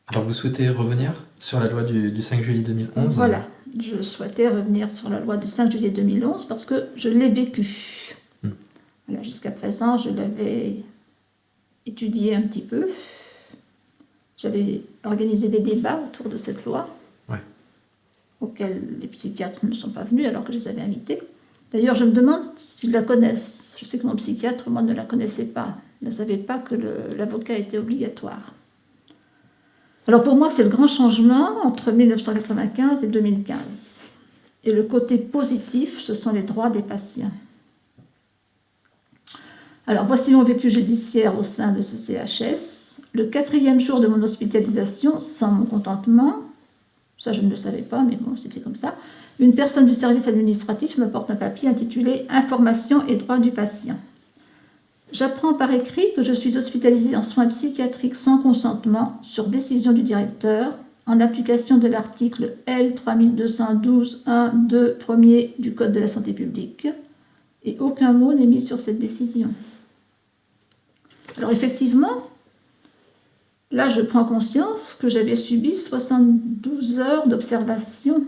Alors vous souhaitez revenir sur la loi du 5 juillet 2011? Voilà, je souhaitais revenir sur la loi du 5 juillet 2011 parce que je l'ai vécue. Hmm. Voilà, jusqu'à présent, je l'avais étudiée un petit peu. J'avais organisé des débats autour de cette loi, Ouais. auxquels les psychiatres ne sont pas venus alors que je les avais invités. D'ailleurs, je me demande s'ils la connaissent. Je sais que mon psychiatre, moi, ne la connaissait pas. Il ne savait pas que l'avocat était obligatoire. Alors pour moi, c'est le grand changement entre 1995 et 2015. Et le côté positif, ce sont les droits des patients. Alors voici mon vécu judiciaire au sein de ce CHS. Le 4e jour de mon hospitalisation, sans mon contentement, ça je ne le savais pas, mais bon, c'était comme ça, une personne du service administratif me porte un papier intitulé « Information et droits du patient ». J'apprends par écrit que je suis hospitalisée en soins psychiatriques sans consentement sur décision du directeur en application de l'article L 3212-1-2 premier du Code de la santé publique et aucun mot n'est mis sur cette décision. Alors effectivement, là je prends conscience que j'avais subi 72 heures d'observation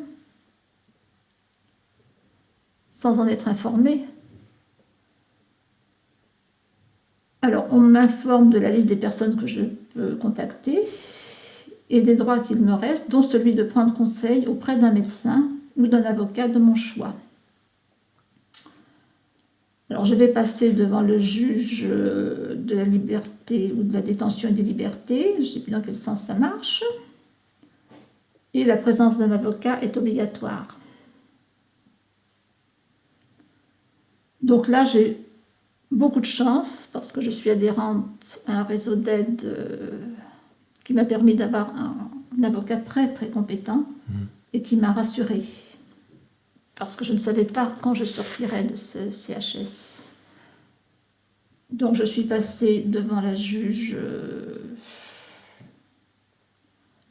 sans en être informée. Alors, on m'informe de la liste des personnes que je peux contacter et des droits qu'il me reste, dont celui de prendre conseil auprès d'un médecin ou d'un avocat de mon choix. Alors, je vais passer devant le juge de la liberté ou de la détention et des libertés, je ne sais plus dans quel sens ça marche, et la présence d'un avocat est obligatoire. Donc là, j'ai beaucoup de chance parce que je suis adhérente à un réseau d'aide qui m'a permis d'avoir un avocat très très compétent et qui m'a rassurée parce que je ne savais pas quand je sortirais de ce CHS. Donc je suis passée devant la juge.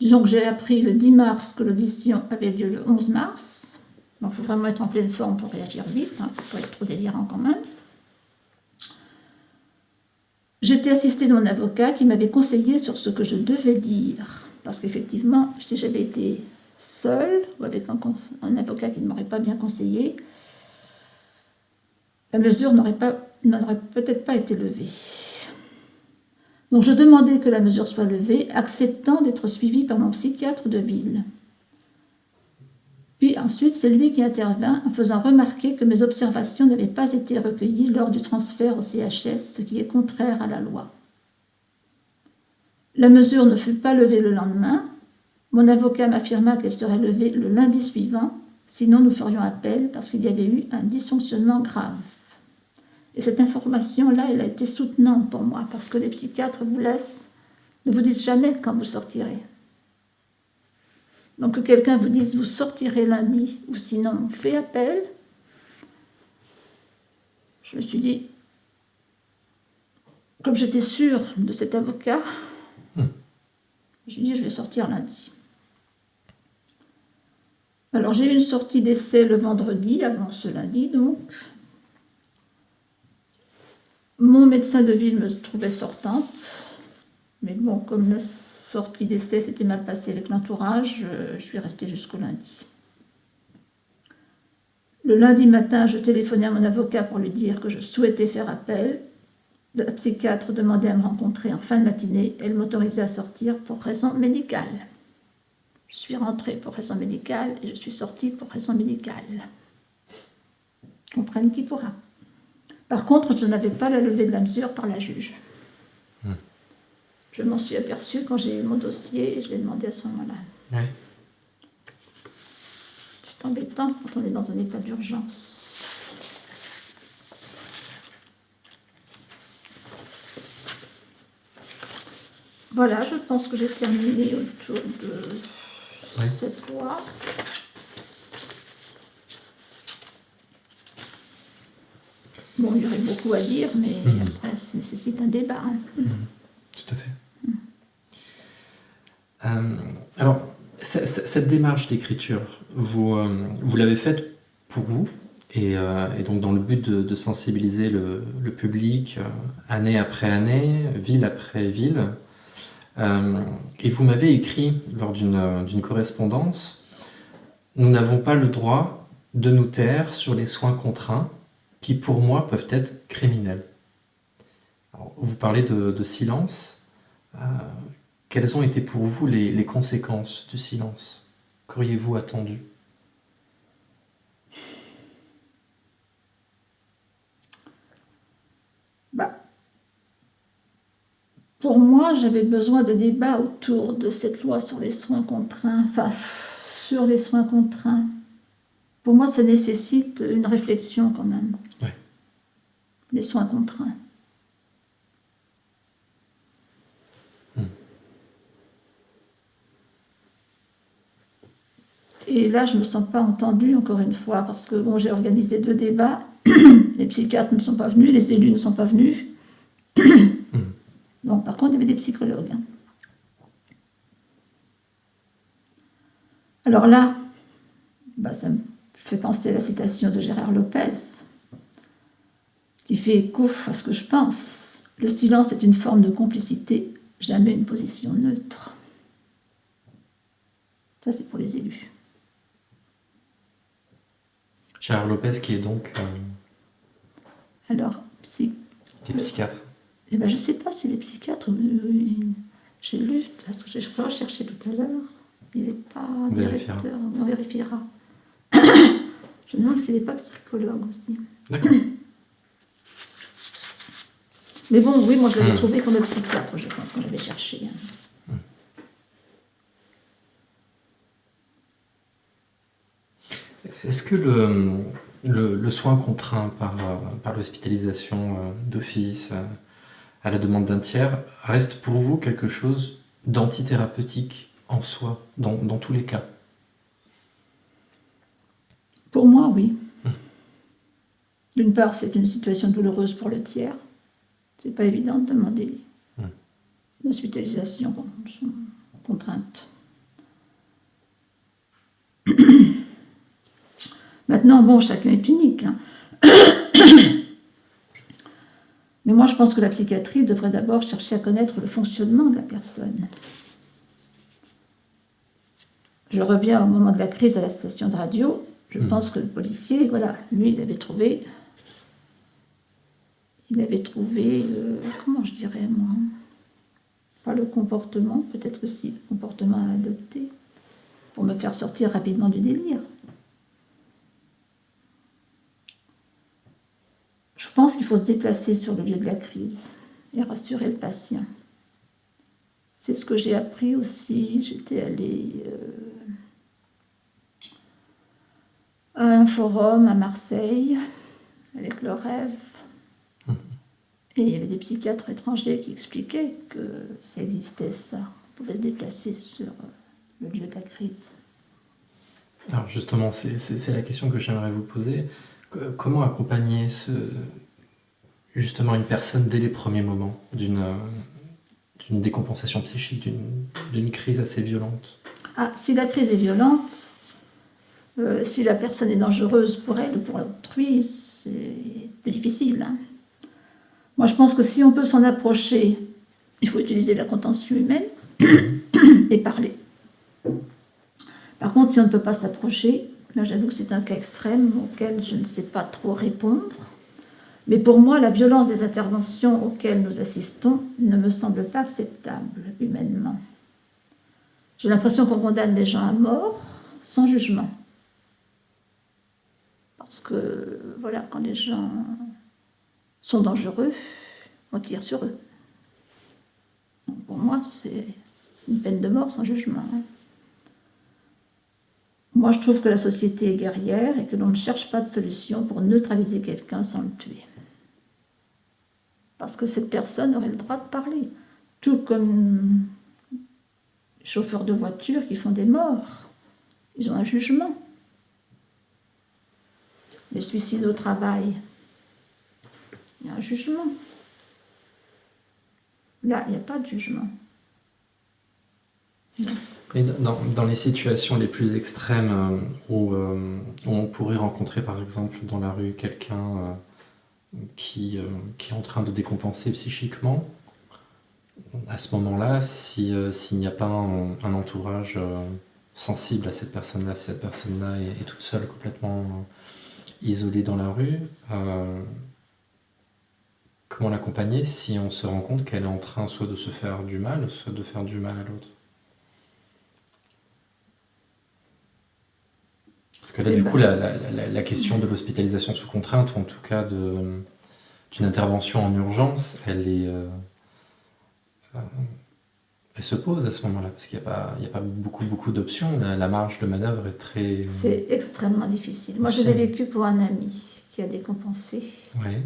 Disons que j'ai appris le 10 mars que l'audition avait lieu le 11 mars. Donc il faut vraiment être en pleine forme pour réagir vite, il ne faut pas être trop délirant quand même. J'étais assistée de mon avocat qui m'avait conseillé sur ce que je devais dire. Parce qu'effectivement, si j'avais été seule ou avec un avocat qui ne m'aurait pas bien conseillé, la mesure n'aurait peut-être pas été levée. Donc je demandais que la mesure soit levée, acceptant d'être suivie par mon psychiatre de ville. Puis ensuite, c'est lui qui intervint en faisant remarquer que mes observations n'avaient pas été recueillies lors du transfert au CHS, ce qui est contraire à la loi. La mesure ne fut pas levée le lendemain. Mon avocat m'affirma qu'elle serait levée le lundi suivant, sinon nous ferions appel parce qu'il y avait eu un dysfonctionnement grave. Et cette information-là, elle a été soutenante pour moi parce que les psychiatres vous laissent, ne vous disent jamais quand vous sortirez. Donc que quelqu'un vous dise vous sortirez lundi ou sinon on fait appel, je me suis dit, comme j'étais sûre de cet avocat, je me suis dit je vais sortir lundi. Alors j'ai eu une sortie d'essai le vendredi, avant ce lundi donc. Mon médecin de ville me trouvait sortante, mais bon, comme la sortie d'essai s'était mal passée avec l'entourage, je suis restée jusqu'au lundi. Le lundi matin, je téléphonais à mon avocat pour lui dire que je souhaitais faire appel. La psychiatre demandait à me rencontrer en fin de matinée. Elle m'autorisait à sortir pour raison médicale. Je suis rentrée pour raison médicale et je suis sortie pour raison médicale. Comprenne qui pourra. Par contre, je n'avais pas la levée de la mesure par la juge. Je m'en suis aperçue quand j'ai eu mon dossier et je l'ai demandé à ce moment-là. Ouais. C'est embêtant quand on est dans un état d'urgence. Voilà, je pense que j'ai terminé autour de cette loi. Bon, il y aurait beaucoup à dire, mais après, ça nécessite un débat. Tout à fait. Alors, cette démarche d'écriture, vous l'avez faite pour vous, et donc dans le but de sensibiliser le public, année après année, ville après ville. Et vous m'avez écrit lors d'une correspondance: nous n'avons pas le droit de nous taire sur les soins contraints qui, pour moi, peuvent être criminels. Alors, vous parlez de silence. Euh, Quelles ont été pour vous les conséquences du silence? Qu'auriez-vous attendu? Bah, pour moi, j'avais besoin de débats autour de cette loi sur les soins contraints, enfin, sur les soins contraints. Pour moi, ça nécessite une réflexion quand même. Ouais. Les soins contraints. Et là, je ne me sens pas entendue, encore une fois, parce que bon, j'ai organisé 2 débats. Les psychiatres ne sont pas venus, les élus ne sont pas venus. Donc, par contre, il y avait des psychologues. Alors là, ça me fait penser à la citation de Gérard Lopez, qui fait écho à ce que je pense. Le silence est une forme de complicité, jamais une position neutre. Ça, c'est pour les élus. Gérard Lopez, qui est donc Alors, qui est psychiatre. je ne sais pas s'il est psychiatre. J'ai lu, parce que j'ai recherché tout à l'heure. Il n'est pas directeur, on vérifiera. Je me demande s'il n'est pas psychologue aussi. D'accord. Mais bon, oui, moi je l'avais trouvé comme psychiatre, je pense, quand j'avais cherché. Est-ce que le soin contraint par l'hospitalisation d'office à la demande d'un tiers reste pour vous quelque chose d'antithérapeutique en soi, dans tous les cas? Pour moi, oui. D'une part, c'est une situation douloureuse pour le tiers. C'est pas évident de demander l'hospitalisation contrainte. Maintenant, bon, chacun est unique. Mais moi, je pense que la psychiatrie devrait d'abord chercher à connaître le fonctionnement de la personne. Je reviens au moment de la crise à la station de radio. Je pense que le policier, voilà, lui, il avait trouvé, comment je dirais, moi, pas le comportement, peut-être aussi le comportement à adopter, pour me faire sortir rapidement du délire. Je pense qu'il faut se déplacer sur le lieu de la crise et rassurer le patient. C'est ce que j'ai appris aussi. J'étais allée à un forum à Marseille avec le rêve. Et il y avait des psychiatres étrangers qui expliquaient que ça existait, ça. On pouvait se déplacer sur le lieu de la crise. Alors justement, c'est la question que j'aimerais vous poser. Comment accompagner justement une personne dès les premiers moments d'une décompensation psychique, d'une crise assez violente? Si la crise est violente, si la personne est dangereuse pour elle ou pour l'autrui, c'est plus difficile. Moi, je pense que si on peut s'en approcher, il faut utiliser la contention humaine et parler. Par contre, si on ne peut pas s'approcher, là, j'avoue que c'est un cas extrême auquel je ne sais pas trop répondre. Mais pour moi, la violence des interventions auxquelles nous assistons ne me semble pas acceptable humainement. J'ai l'impression qu'on condamne les gens à mort sans jugement. Parce que, voilà, quand les gens sont dangereux, on tire sur eux. Donc pour moi, c'est une peine de mort sans jugement. Moi, je trouve que la société est guerrière et que l'on ne cherche pas de solution pour neutraliser quelqu'un sans le tuer. Parce que cette personne aurait le droit de parler. Tout comme les chauffeurs de voiture qui font des morts. Ils ont un jugement. Les suicides au travail, il y a un jugement. Là, il n'y a pas de jugement. Et dans les situations les plus extrêmes où on pourrait rencontrer par exemple dans la rue quelqu'un qui est en train de décompenser psychiquement, À ce moment-là, s'il n'y a pas un entourage sensible à cette personne-là, si cette personne-là est toute seule, complètement isolée dans la rue, comment l'accompagner si on se rend compte qu'elle est en train soit de se faire du mal, soit de faire du mal à l'autre? Parce que là, Eh du coup, ben, la question de l'hospitalisation sous contrainte, ou en tout cas d'une intervention en urgence, elle se pose à ce moment-là, parce qu'il n'y a pas beaucoup d'options. La marge de manœuvre est très... c'est extrêmement difficile. Moi, je l'ai infime. vécu pour un ami qui a décompensé Ouais,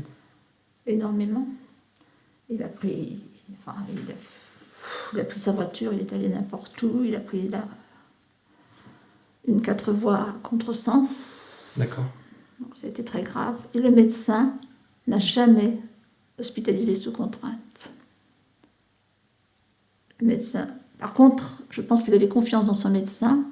énormément. Il a pris, enfin, il a pris sa voiture, il est allé n'importe où, il a pris une 4 voies à contresens. d'accord. Donc, ça a été très grave. Et le médecin n'a jamais hospitalisé sous contrainte. Le médecin, par contre, je pense qu'il avait confiance dans son médecin.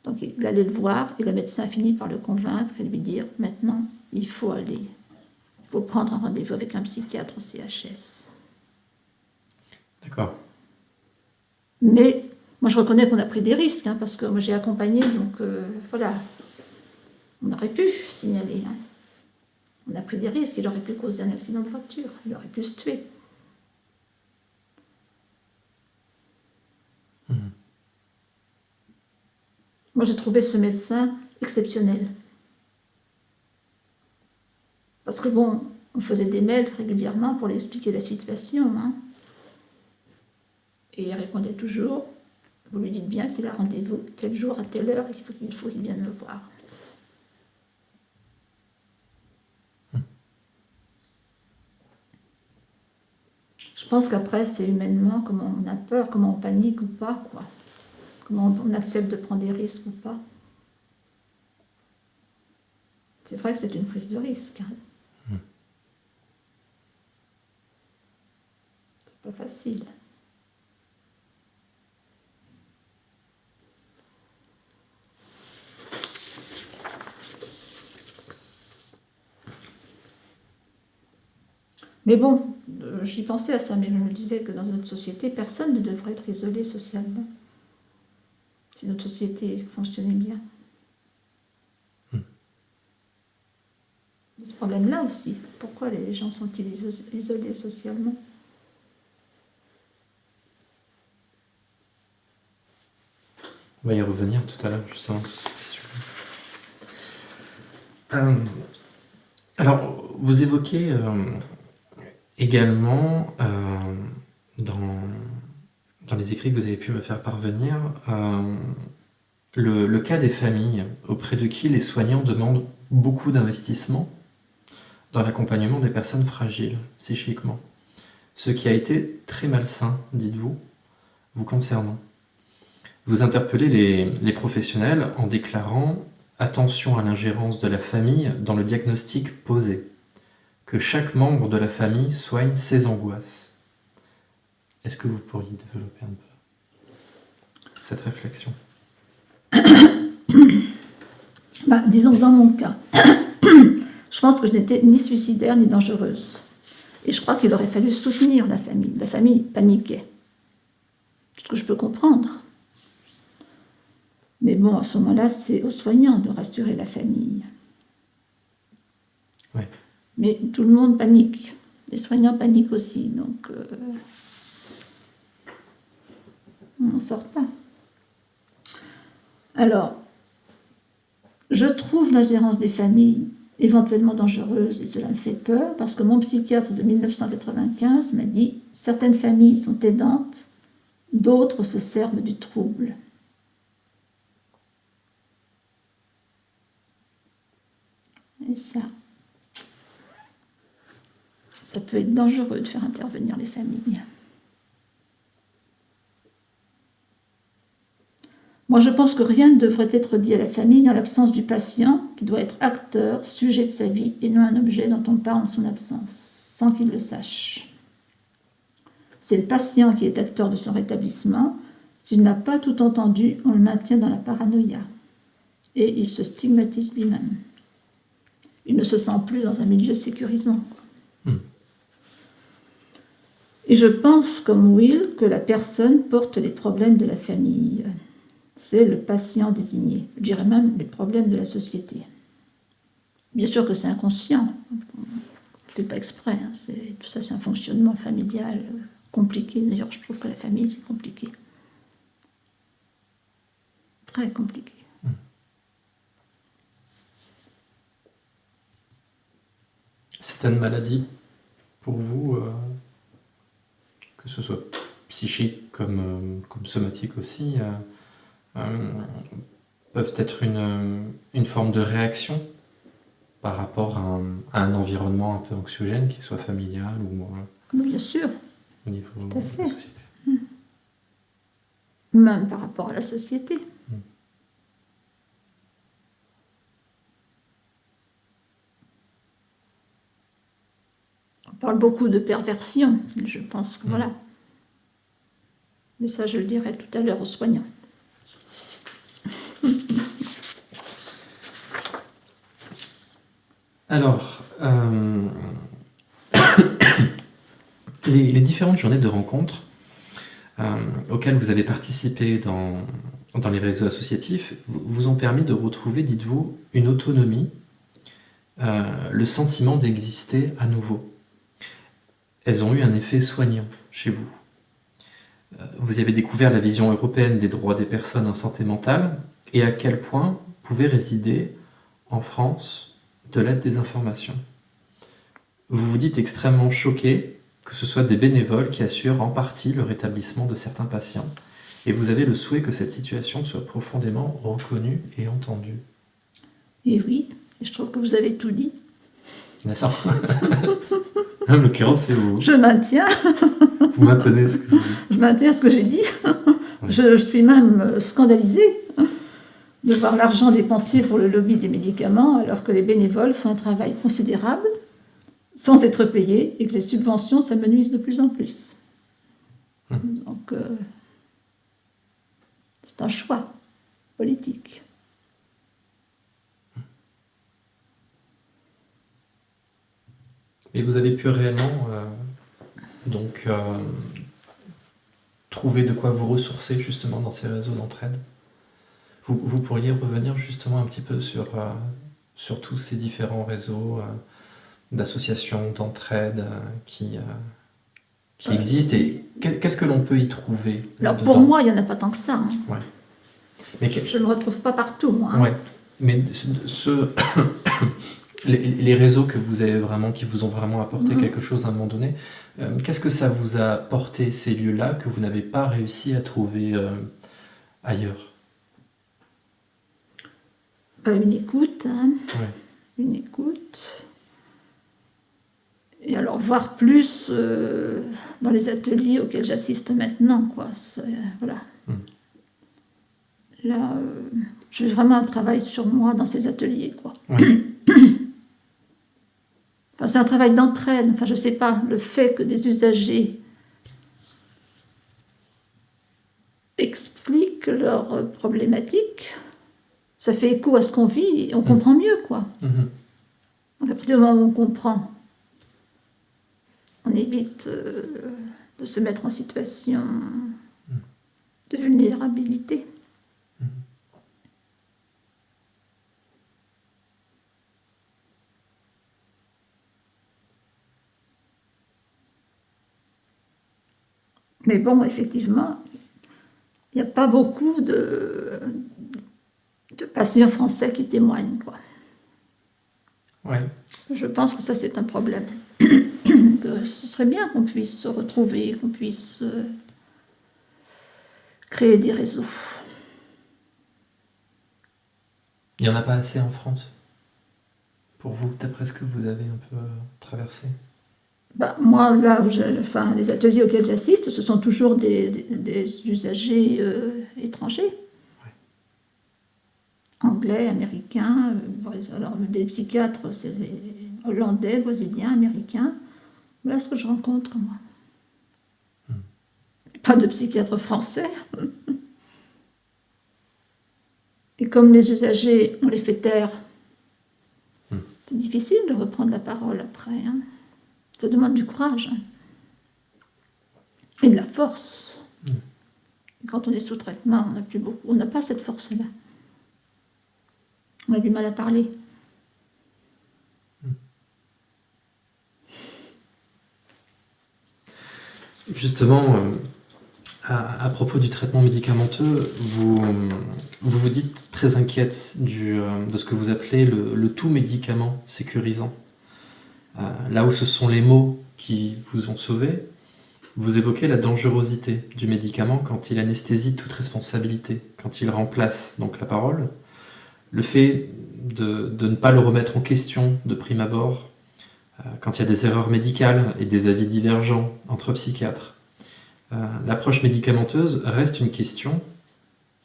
Donc il allait le voir et le médecin a fini par le convaincre et lui dire maintenant il faut aller, il faut prendre un rendez-vous avec un psychiatre au CHS. D'accord. Mais moi je reconnais qu'on a pris des risques parce que moi j'ai accompagné donc voilà, on aurait pu signaler. On a pris des risques, il aurait pu causer un accident de voiture, il aurait pu se tuer. Mhm. Moi j'ai trouvé ce médecin exceptionnel. Parce que bon, on faisait des mails régulièrement pour lui expliquer la situation. Et il répondait toujours, vous lui dites bien qu'il a rendez-vous tel jour à telle heure, il faut qu'il vienne me voir. Je pense qu'après, c'est humainement comment on a peur, comment on panique ou pas, quoi. Comment on accepte de prendre des risques ou pas. C'est vrai que c'est une prise de risque. C'est pas facile. Mais bon, j'y pensais à ça, mais je me disais que dans notre société, personne ne devrait être isolé socialement. Si notre société fonctionnait bien. Ce problème-là aussi. Pourquoi les gens sont-ils isolés socialement? On va y revenir tout à l'heure, justement. Alors, vous évoquez également dans les écrits que vous avez pu me faire parvenir le cas des familles auprès de qui les soignants demandent beaucoup d'investissement dans l'accompagnement des personnes fragiles psychiquement. Ce qui a été très malsain, dites-vous, vous concernant. Vous interpellez les professionnels en déclarant « Attention à l'ingérence de la famille dans le diagnostic posé. Que chaque membre de la famille soigne ses angoisses. » Est-ce que vous pourriez développer un peu cette réflexion? Disons que dans mon cas, je pense que je n'étais ni suicidaire ni dangereuse. Et je crois qu'il aurait fallu soutenir la famille. La famille paniquait. Ce que je peux comprendre. Mais bon, à ce moment-là, c'est aux soignants de rassurer la famille. Ouais. Mais tout le monde panique. Les soignants paniquent aussi. Donc, on n'en sort pas. Alors, je trouve l'ingérence des familles éventuellement dangereuse et cela me fait peur parce que mon psychiatre de 1995 m'a dit « Certaines familles sont aidantes, d'autres se servent du trouble. » Et ça peut être dangereux de faire intervenir les familles. Moi, je pense que rien ne devrait être dit à la famille en l'absence du patient, qui doit être acteur, sujet de sa vie, et non un objet dont on parle en son absence, sans qu'il le sache. C'est le patient qui est acteur de son rétablissement. S'il n'a pas tout entendu, on le maintient dans la paranoïa. Et il se stigmatise lui-même. Il ne se sent plus dans un milieu sécurisant. Et je pense, comme Will, que la personne porte les problèmes de la famille. C'est le patient désigné. Je dirais même les problèmes de la société. Bien sûr que c'est inconscient. On ne fait pas exprès. Hein. Tout ça, c'est un fonctionnement familial compliqué. D'ailleurs, je trouve que la famille, c'est compliqué. Très compliqué. Certaines maladies, pour vous, que ce soit psychique comme somatique aussi, peuvent être une forme de réaction par rapport à un environnement un peu anxiogène, qu'il soit familial ou Bien sûr, au niveau tout à de fait. la société. Même par rapport à la société. On parle beaucoup de perversion. Je pense que voilà. Mais ça, je le dirai tout à l'heure aux soignants. Alors, les différentes journées de rencontres auxquelles vous avez participé dans les réseaux associatifs vous ont permis de retrouver, dites-vous, une autonomie, le sentiment d'exister à nouveau. Elles ont eu un effet soignant chez vous. Vous avez découvert la vision européenne des droits des personnes en santé mentale et à quel point pouvait résider en France de l'aide des informations. Vous vous dites extrêmement choqué que ce soit des bénévoles qui assurent en partie le rétablissement de certains patients et vous avez le souhait que cette situation soit profondément reconnue et entendue. Et oui, je trouve que vous avez tout dit. D'accord. En l'occurrence, c'est vous. Je maintiens. Vous maintenez ce que je dis. Je maintiens ce que j'ai dit. Oui. Je suis même scandalisée de voir l'argent dépensé pour le lobby des médicaments alors que les bénévoles font un travail considérable sans être payés et que les subventions s'amenuisent de plus en plus. Donc, c'est un choix politique. Et vous avez pu réellement trouver de quoi vous ressourcer justement dans ces réseaux d'entraide. Vous pourriez revenir justement un petit peu sur tous ces différents réseaux d'associations, d'entraide qui existent et qu'est-ce que l'on peut y trouver Alors dedans? pour moi, il n'y en a pas tant que ça. Hein. Ouais. Mais Je ne me retrouve pas partout, moi. Hein. ouais. Mais les réseaux que vous avez vraiment, qui vous ont vraiment apporté quelque chose à un moment donné, qu'est-ce que ça vous a apporté ces lieux-là que vous n'avez pas réussi à trouver ailleurs? Une écoute, hein. Ouais. Une écoute. Et alors voir plus dans les ateliers auxquels j'assiste maintenant, quoi. Voilà. Là, je fais vraiment un travail sur moi dans ces ateliers, quoi. Ouais. Enfin, c'est un travail d'entraide. Enfin, je sais pas, le fait que des usagers expliquent leurs problématiques, ça fait écho à ce qu'on vit et on comprend mieux, quoi. Donc, à partir du moment où on comprend, on évite de se mettre en situation de vulnérabilité. Mais bon, effectivement, il n'y a pas beaucoup de patients français qui témoignent, quoi. Ouais. Je pense que ça, c'est un problème. Que ce serait bien qu'on puisse se retrouver, qu'on puisse créer des réseaux. Il n'y en a pas assez en France pour vous, d'après ce que vous avez un peu traversé? Bah, moi, là, enfin, les ateliers auxquels j'assiste, ce sont toujours des usagers étrangers. Ouais. Anglais, américains, alors des psychiatres, c'est hollandais, brésiliens, américains. Voilà ce que je rencontre, moi. Pas de psychiatre français. Et comme les usagers, on les fait taire, c'est difficile de reprendre la parole après. Hein. Ça demande du courage. Et de la force. Et quand on est sous traitement, on n'a plus beaucoup, on n'a pas cette force-là. On a du mal à parler. Justement, à propos du traitement médicamenteux, vous dites très inquiète de ce que vous appelez le tout médicament sécurisant. Là où ce sont les mots qui vous ont sauvé, vous évoquez la dangerosité du médicament quand il anesthésie toute responsabilité, quand il remplace donc la parole, le fait de ne pas le remettre en question de prime abord, quand il y a des erreurs médicales et des avis divergents entre psychiatres. L'approche médicamenteuse reste une question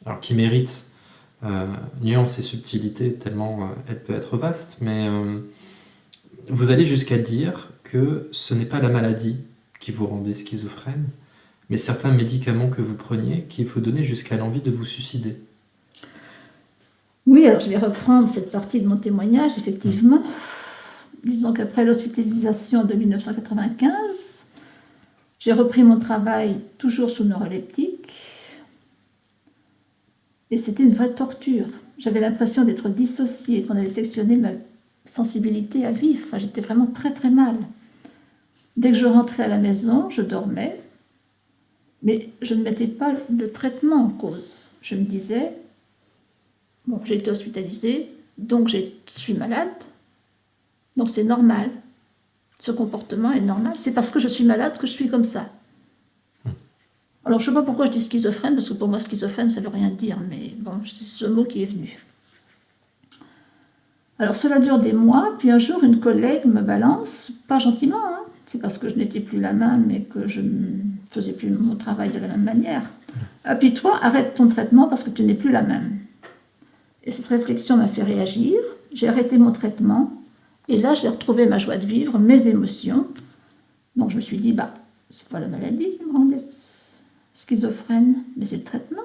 alors, qui mérite nuance et subtilité tellement elle peut être vaste, mais vous allez jusqu'à dire que ce n'est pas la maladie qui vous rendait schizophrène, mais certains médicaments que vous preniez qui vous donnaient jusqu'à l'envie de vous suicider. Oui, alors je vais reprendre cette partie de mon témoignage, effectivement. Disons qu'après l'hospitalisation de 1995, j'ai repris mon travail toujours sous neuroleptique. Et c'était une vraie torture. J'avais l'impression d'être dissociée, qu'on avait sectionné ma sensibilité à vif. Enfin, j'étais vraiment très très mal. Dès que je rentrais à la maison, je dormais, mais je ne mettais pas le traitement en cause. Je me disais, bon, j'ai été hospitalisée, donc je suis malade, donc c'est normal. Ce comportement est normal. C'est parce que je suis malade que je suis comme ça. Alors, je ne sais pas pourquoi je dis schizophrène, parce que pour moi, schizophrène, ça ne veut rien dire, mais bon, c'est ce mot qui est venu. Alors, cela dure des mois, puis un jour, une collègue me balance, pas gentiment, hein, c'est parce que je n'étais plus la même et que je ne faisais plus mon travail de la même manière. Ah, puis toi, arrête ton traitement parce que tu n'es plus la même. Et cette réflexion m'a fait réagir, j'ai arrêté mon traitement, et là, j'ai retrouvé ma joie de vivre, mes émotions. Donc, je me suis dit, bah, c'est pas la maladie qui me rendait schizophrène, mais c'est le traitement.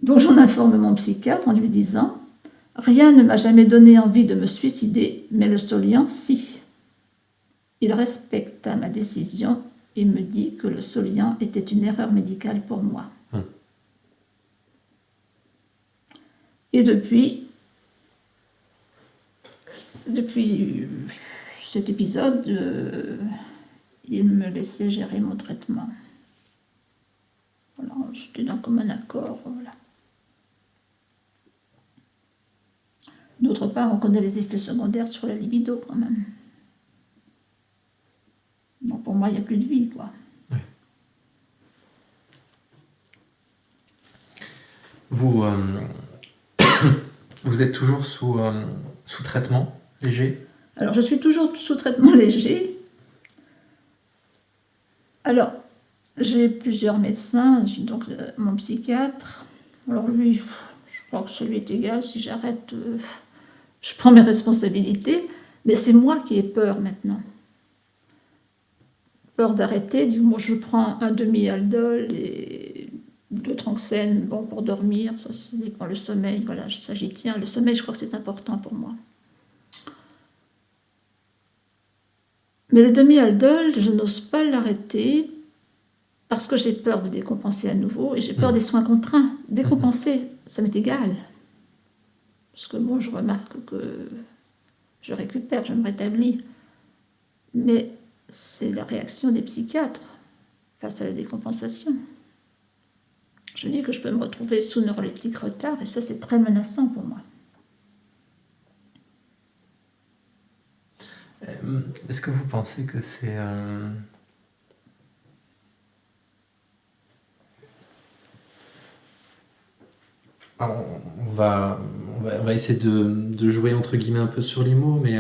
Donc j'en informe mon psychiatre en lui disant « Rien ne m'a jamais donné envie de me suicider, mais le Soliant, si. » Il respecta ma décision et me dit que le Soliant était une erreur médicale pour moi. Et depuis cet épisode, il me laissait gérer mon traitement. Voilà, c'était d'un commun accord. Voilà. D'autre part, on connaît les effets secondaires sur la libido quand même. Donc pour moi, il n'y a plus de vie, quoi. Oui. Vous, vous êtes toujours sous traitement léger? Alors, je suis toujours sous traitement léger. Alors, j'ai plusieurs médecins, donc mon psychiatre. Alors lui, je crois que celui est égal. Si j'arrête, je prends mes responsabilités. Mais c'est moi qui ai peur maintenant. Peur d'arrêter. Moi, je prends un demi-Haldol et 2 Tranxène, bon, pour dormir. Ça dépend le sommeil. Voilà, ça j'y tiens. Le sommeil, je crois que c'est important pour moi. Mais le demi-Haldol, je n'ose pas l'arrêter parce que j'ai peur de décompenser à nouveau et j'ai peur des soins contraints. Décompenser, ça m'est égal. Parce que moi, je remarque que je récupère, je me rétablis. Mais c'est la réaction des psychiatres face à la décompensation. Je dis que je peux me retrouver sous neuroleptique retard et ça, c'est très menaçant pour moi. Est-ce que vous pensez que c'est... Alors, on va essayer de jouer entre guillemets un peu sur les mots, mais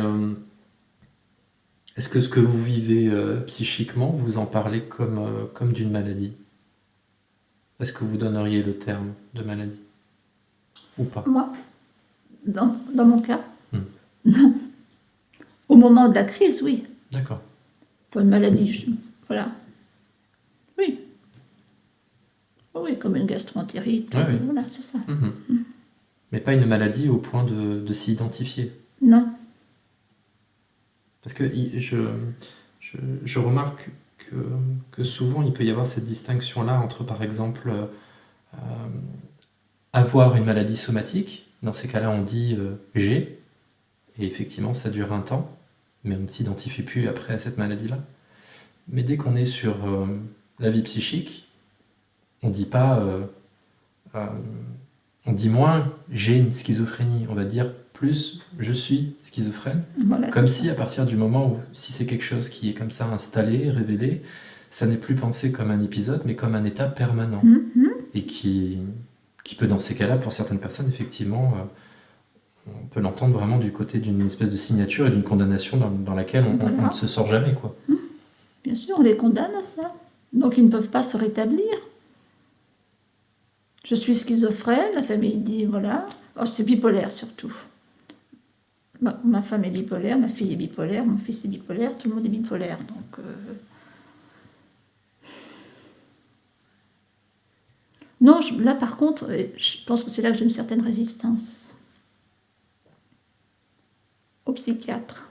est-ce que ce que vous vivez psychiquement, vous en parlez comme d'une maladie? Est-ce que vous donneriez le terme de maladie? Ou pas? Moi, dans mon cas, non. Au moment de la crise, oui. D'accord. Pas une maladie, voilà. Oui. Oui, comme une gastroentérite. Ouais, oui. Voilà, c'est ça. Mais pas une maladie au point de s'y identifier. Non. Parce que je remarque que, que souvent il peut y avoir cette distinction-là entre, par exemple, avoir une maladie somatique. Dans ces cas-là, on dit j'ai, et effectivement, ça dure un temps, mais on ne s'identifie plus après à cette maladie-là. Mais dès qu'on est sur la vie psychique, on dit pas, euh, on dit moins j'ai une schizophrénie, on va dire plus je suis schizophrène. Voilà, Comme c'est si à partir du moment où, si c'est quelque chose qui est comme ça installé, révélé, ça n'est plus pensé comme un épisode, mais comme un état permanent. ça. Mhm. Et qui peut, dans ces cas-là, pour certaines personnes, effectivement, on peut l'entendre vraiment du côté d'une espèce de signature et d'une condamnation dans laquelle on Voilà. ne se sort jamais, quoi. Bien sûr, on les condamne à ça. Donc ils ne peuvent pas se rétablir. Je suis schizophrène, la famille dit voilà. Oh, c'est bipolaire surtout. Ma femme est bipolaire, ma fille est bipolaire, mon fils est bipolaire, tout le monde est bipolaire. Donc, non, là par contre, je pense que c'est là que j'ai une certaine résistance au psychiatre.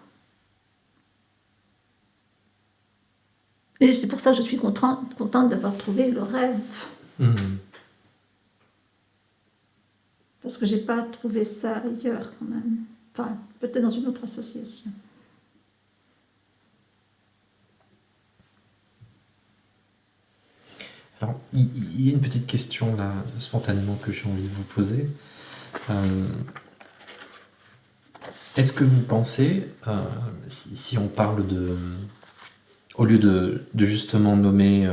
Et c'est pour ça que je suis contente d'avoir trouvé le rêve. Mhm. Parce que j'ai pas trouvé ça ailleurs quand même. Enfin, peut-être dans une autre association. Alors, il y a une petite question là, spontanément, que j'ai envie de vous poser. Est-ce que vous pensez, si on parle de, au lieu de justement nommer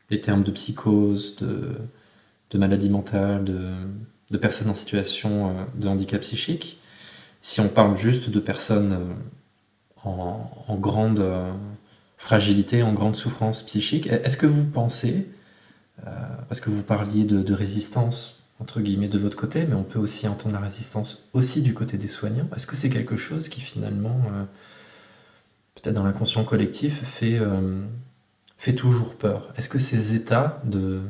les termes de psychose, de maladie mentale, de personnes en situation de handicap psychique, si on parle juste de personnes en grande fragilité, en grande souffrance psychique, est-ce que vous pensez, parce que vous parliez de résistance, entre guillemets, de votre côté, mais on peut aussi entendre la résistance aussi du côté des soignants, est-ce que c'est quelque chose qui finalement, peut-être dans l'inconscient collectif, fait toujours peur? Est-ce que ces états de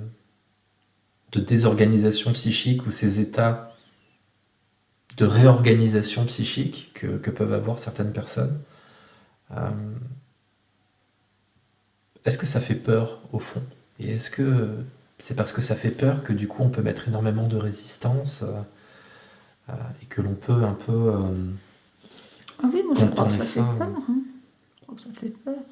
désorganisation psychique ou ces états de réorganisation psychique que peuvent avoir certaines personnes, est-ce que ça fait peur au fond? Et est-ce que c'est parce que ça fait peur que du coup on peut mettre énormément de résistance et que l'on peut un peu Ah oui, moi je crois que contourner ça fait ça peur. Hein. Je crois que ça fait peur.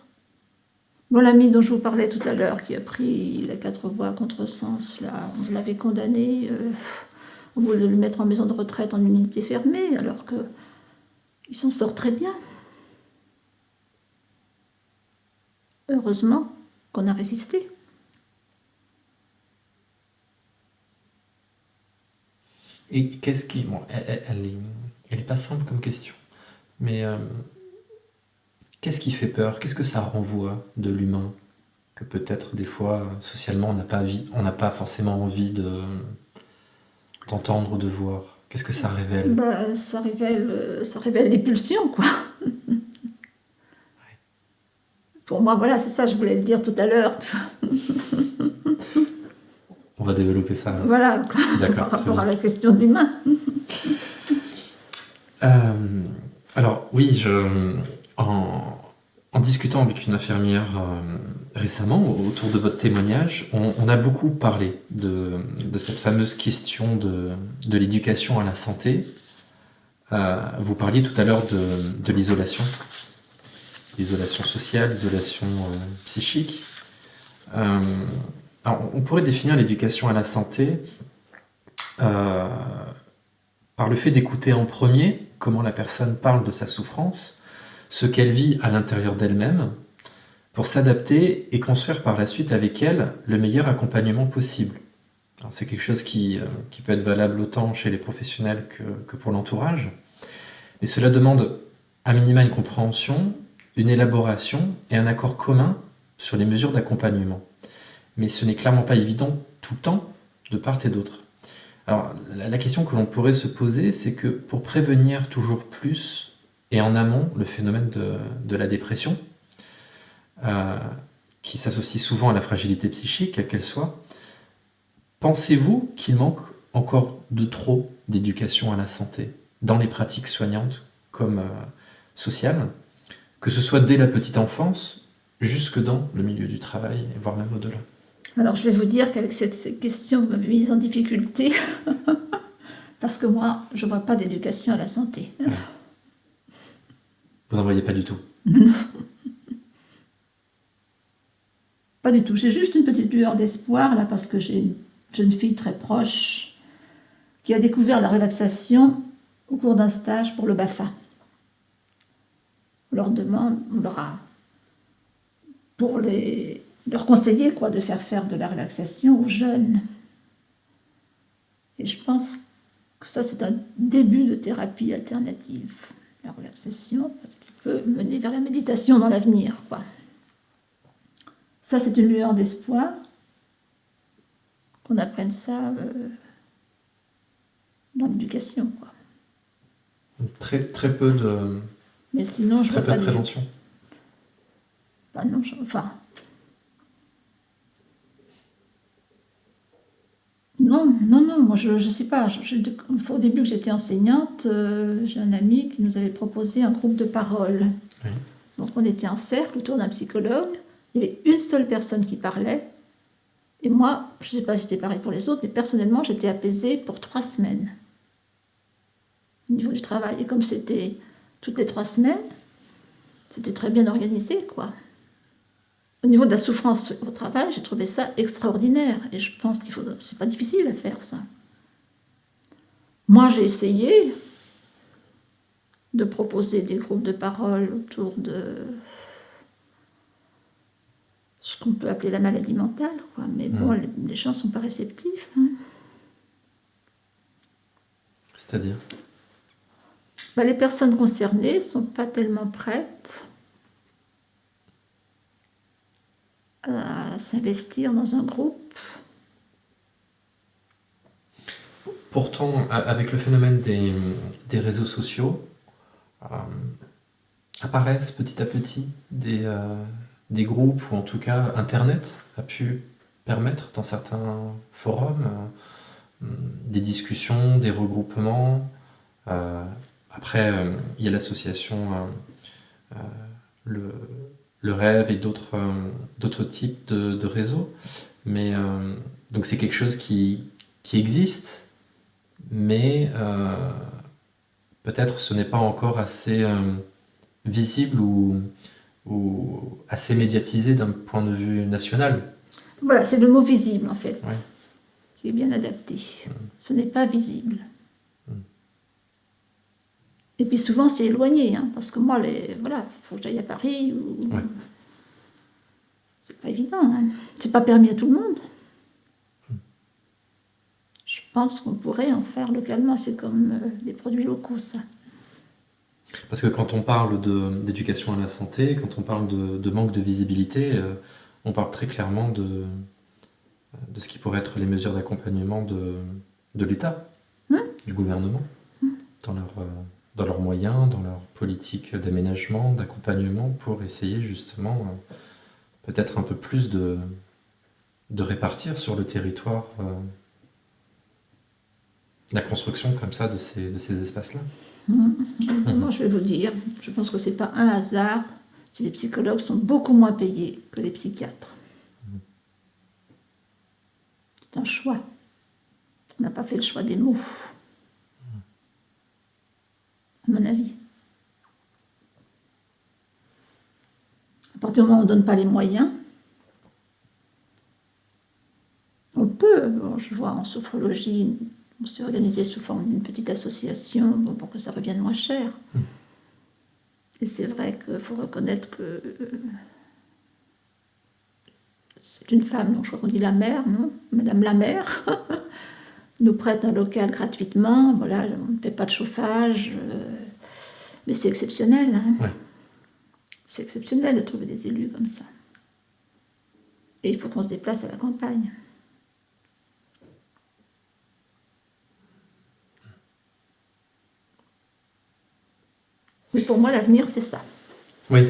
Bon, l'ami dont je vous parlais tout à l'heure, qui a pris la 4 voies à contresens, là, on l'avait condamné. On voulait le mettre en maison de retraite en unité fermée, alors que il s'en sort très bien. Heureusement qu'on a résisté. Et qu'est-ce qui... Bon, elle est pas simple comme question, mais qu'est-ce qui fait peur? Qu'est-ce que ça renvoie de l'humain? Que peut-être des fois, socialement, on n'a pas forcément envie d'entendre ou de voir. Qu'est-ce que ça révèle? Bah, ça révèle les pulsions, quoi. Pour moi, voilà, c'est ça, je voulais le dire tout à l'heure. On va développer ça. Voilà, quoi, D'accord, par très rapport bien. à la question de l'humain. Alors oui, en discutant avec une infirmière récemment autour de votre témoignage, on a beaucoup parlé de cette fameuse question de l'éducation à la santé. Vous parliez tout à l'heure de l'isolation sociale, l'isolation psychique. Alors, on pourrait définir l'éducation à la santé par le fait d'écouter en premier comment la personne parle de sa souffrance, ce qu'elle vit à l'intérieur d'elle-même, pour s'adapter et construire par la suite avec elle le meilleur accompagnement possible. Alors, c'est quelque chose qui peut être valable autant chez les professionnels que pour l'entourage, mais cela demande à minima une compréhension, une élaboration et un accord commun sur les mesures d'accompagnement. Mais ce n'est clairement pas évident tout le temps, de part et d'autre. Alors, la question que l'on pourrait se poser, c'est que pour prévenir toujours plus et en amont le phénomène de la dépression, qui s'associe souvent à la fragilité psychique, quelle qu'elle soit, pensez-vous qu'il manque encore de trop d'éducation à la santé dans les pratiques soignantes comme sociales, que ce soit dès la petite enfance jusque dans le milieu du travail, et voire même au-delà. Alors, je vais vous dire qu'avec cette question, vous m'avez mise en difficulté, parce que moi, je ne vois pas d'éducation à la santé. Vous n'en voyez pas du tout. Pas du tout. J'ai juste une petite lueur d'espoir, là, parce que j'ai une jeune fille très proche qui a découvert la relaxation au cours d'un stage pour le BAFA. On leur demande, on leur a, pour leur conseiller quoi, de faire de la relaxation aux jeunes. Et je pense que ça, c'est un début de thérapie alternative, la relaxation, parce qu'il peut mener vers la méditation dans l'avenir, quoi. Ça, c'est une lueur d'espoir, qu'on apprenne ça dans l'éducation, quoi. Très, très peu de, Mais sinon, je très vois peu pas de de... prévention. Bah non, enfin... Non, moi je sais pas. Au début que j'étais enseignante, j'ai un ami qui nous avait proposé un groupe de parole. Oui. Donc on était en cercle autour d'un psychologue, il y avait une seule personne qui parlait, et moi, je ne sais pas si c'était pareil pour les autres, mais personnellement j'étais apaisée pour 3 semaines au niveau du travail. Et comme c'était toutes les 3 semaines, c'était très bien organisé, quoi. Au niveau de la souffrance au travail, j'ai trouvé ça extraordinaire, et je pense c'est pas difficile à faire ça. Moi j'ai essayé de proposer des groupes de parole autour de ce qu'on peut appeler la maladie mentale, quoi. Mais bon, les gens ne sont pas réceptifs. Hein. C'est-à-dire? Bah, les personnes concernées ne sont pas tellement prêtes à s'investir dans un groupe. Pourtant, avec le phénomène des réseaux sociaux, apparaissent petit à petit des groupes, ou en tout cas Internet a pu permettre dans certains forums des discussions, des regroupements. Après, il y a l'association le Rêve et d'autres types de réseaux. Mais donc c'est quelque chose qui existe, mais peut-être ce n'est pas encore assez visible ou assez médiatisé d'un point de vue national. Voilà, c'est le mot visible en fait, Ouais. qui est bien adapté. Ce n'est pas visible. Et puis souvent c'est éloigné, hein, parce que moi, voilà, faut que j'aille à Paris. Ouais. C'est pas évident. Hein. C'est pas permis à tout le monde. Je pense qu'on pourrait en faire localement. C'est comme les produits locaux, ça. Parce que quand on parle d'éducation à la santé, quand on parle de manque de visibilité, on parle très clairement de ce qui pourrait être les mesures d'accompagnement de l'État, du gouvernement, dans leurs moyens, dans leur politique d'aménagement, d'accompagnement, pour essayer justement peut-être un peu plus de répartir sur le territoire la construction comme ça de ces espaces-là. Moi, je vais vous dire, je pense que c'est pas un hasard si les psychologues sont beaucoup moins payés que les psychiatres. C'est un choix. On n'a pas fait le choix des mots, à mon avis. À partir du moment où on ne donne pas les moyens, on peut, bon, je vois en sophrologie, on s'est organisé sous forme d'une petite association pour que ça revienne moins cher. Et c'est vrai qu'il faut reconnaître que c'est une femme, donc je crois qu'on dit la mère, non ? Madame la mère nous prête un local gratuitement, voilà, on ne paie pas de chauffage, mais c'est exceptionnel. Hein. Ouais. C'est exceptionnel de trouver des élus comme ça. Et il faut qu'on se déplace à la campagne. Mais pour moi, l'avenir, c'est ça. Oui.